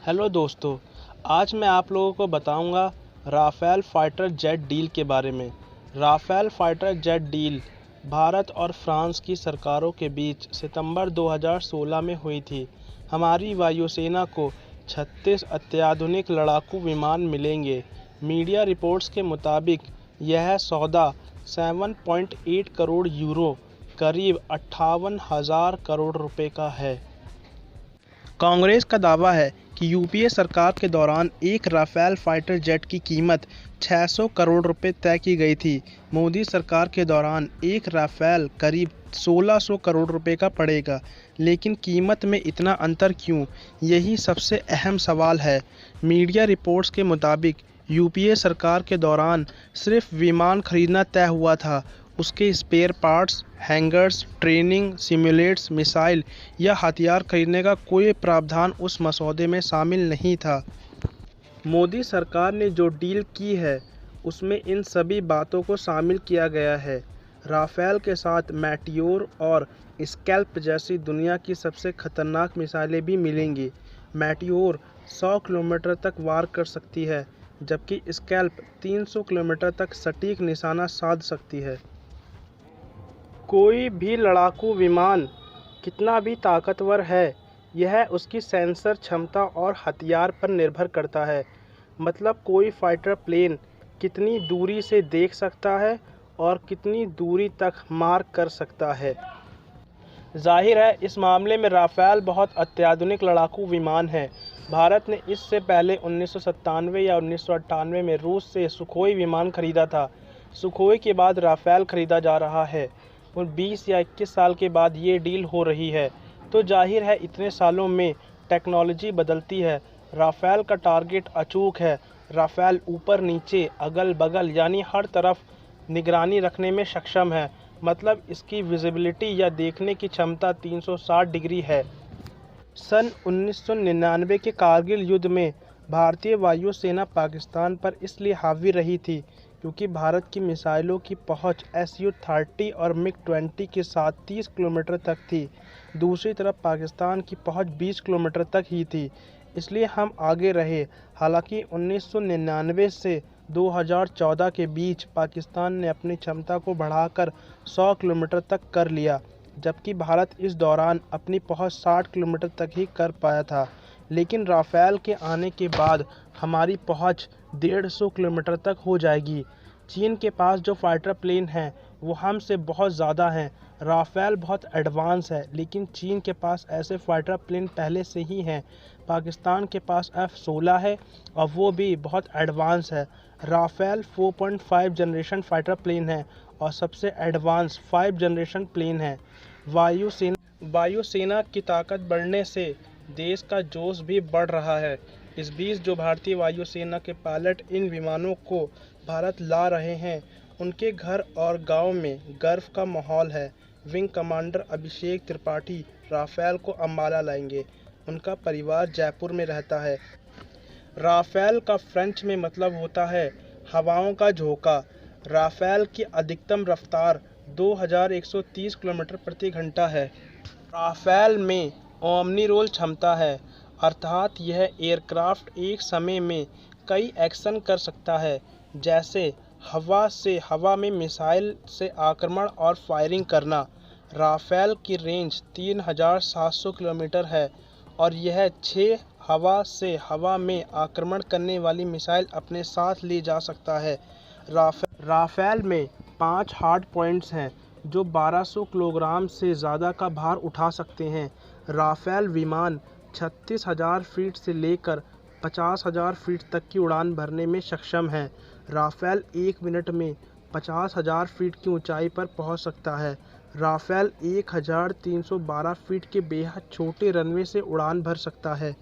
Hello दोस्तों, आज मैं आप लोगों को बताऊंगा राफ़ेल फाइटर जेट डील के बारे में। Rafael fighter jet deal Bharat और फ्रांस की सरकारों के बीच सितंबर 2016 में हुई थी। हमारी वायुसेना को 36 अत्याधुनिक लड़ाकू विमान मिलेंगे। मीडिया रिपोर्ट्स के मुताबिक यह सौदा 7.8 करोड़ यूरो, करीब 58,000 करोड़ रुपए का है। कांग्रेस का दावा है कि यूपीए सरकार के दौरान एक राफ़ेल फाइटर जेट की कीमत 600 करोड़ रुपए तय की गई थी। मोदी सरकार के दौरान एक राफ़ेल करीब 1600 करोड़ रुपए का पड़ेगा, लेकिन कीमत में इतना अंतर क्यों? यही सबसे अहम सवाल है। मीडिया रिपोर्ट्स के मुताबिक यूपीए सरकार के दौरान सिर्फ विमान खरीदना तय हुआ था। उसके spare parts, hangars, training, simulators, missile या हथियार खरीदने का कोई प्रावधान उस मसौदे में शामिल नहीं था। मोदी सरकार ने जो डील की है उसमें इन सभी बातों को शामिल किया गया है। राफ़ेल के साथ मेटियोर और स्कैल्प जैसी दुनिया की सबसे खतरनाक मिसाइलें भी मिलेंगी। मेटियोर 100 किलोमीटर तक वार कर सकती है, जबकि स्कैल्प 300 किलोमीटर तक सटीक निशाना साध सकती है। कोई भी लड़ाकू विमान कितना भी ताकतवर है, यह उसकी सेंसर क्षमता और हथियार पर निर्भर करता है। मतलब कोई फाइटर प्लेन कितनी दूरी से देख सकता है और कितनी दूरी तक मार कर सकता है। जाहिर है, इस मामले में राफ़ेल बहुत अत्याधुनिक लड़ाकू विमान है। भारत ने इससे पहले 1997 या 1998 में रूस से सुखोई विमान खरीदा था। सुखोई के बाद राफ़ेल खरीदा जा रहा है और 20 या 21 साल के बाद ये डील हो रही है। तो जाहिर है, इतने सालों में टेक्नोलॉजी बदलती है। राफ़ेल का टारगेट अचूक है। राफ़ेल ऊपर नीचे अगल बगल यानी हर तरफ निगरानी रखने में सक्षम है। मतलब इसकी विजिबिलिटी या देखने की क्षमता 360 डिग्री है। सन 1999 के कारगिल युद्ध में भारतीय वायुसेना पाकिस्तान पर इसलिए हावी रही थी क्योंकि भारत की मिसाइलों की पहुंच Su-30 और MiG-20 के साथ 30 किलोमीटर तक थी। दूसरी तरफ पाकिस्तान की पहुंच 20 किलोमीटर तक ही थी, इसलिए हम आगे रहे। हालांकि 1999 से 2014 के बीच पाकिस्तान ने अपनी क्षमता को बढ़ाकर 100 किलोमीटर तक कर लिया, जबकि भारत इस दौरान अपनी पहुंच 60 किलोमीटर तक ही कर पाया था। लेकिन राफ़ेल के आने के बाद हमारी पहुंच 150 किलोमीटर तक हो जाएगी। चीन के पास जो फाइटर प्लेन हैं वो हमसे बहुत ज़्यादा हैं। राफ़ेल बहुत एडवांस है, लेकिन चीन के पास ऐसे फाइटर प्लेन पहले से ही हैं। पाकिस्तान के पास F-16 है और वो भी बहुत एडवांस है। राफ़ेल 4.5 जनरेशन फाइटर प्लेन है और सबसे एडवांस 5 जनरेशन प्लेन है। वायुसेना की ताकत बढ़ने से देश का जोश भी बढ़ रहा है। इस बीच जो भारतीय वायुसेना के पायलट इन विमानों को भारत ला रहे हैं, उनके घर और गांव में गर्व का माहौल है। विंग कमांडर अभिषेक त्रिपाठी राफ़ेल को अंबाला लाएंगे। उनका परिवार जयपुर में रहता है। राफ़ेल का फ्रेंच में मतलब होता है हवाओं का झोंका। राफ़ेल की अधिकतम रफ्तार 2130 किलोमीटर प्रति घंटा है। राफ़ेल में ओमनी रोल क्षमता है, अर्थात यह एयरक्राफ्ट एक समय में कई एक्शन कर सकता है, जैसे हवा से हवा में मिसाइल से आक्रमण और फायरिंग करना। राफ़ेल की रेंज 3700 किलोमीटर है और यह 6 हवा से हवा में आक्रमण करने वाली मिसाइल अपने साथ ले जा सकता है। राफ़ेल में 5 हार्ड पॉइंट्स हैं जो 1200 किलोग्राम से ज़्यादा का भार उठा सकते हैं। राफ़ेल विमान 36,000 फीट से लेकर 50,000 फीट तक की उड़ान भरने में सक्षम है। राफ़ेल 1 मिनट में 50,000 फीट की ऊंचाई पर पहुंच सकता है। राफ़ेल 1312 फीट के बेहद छोटे रनवे से उड़ान भर सकता है।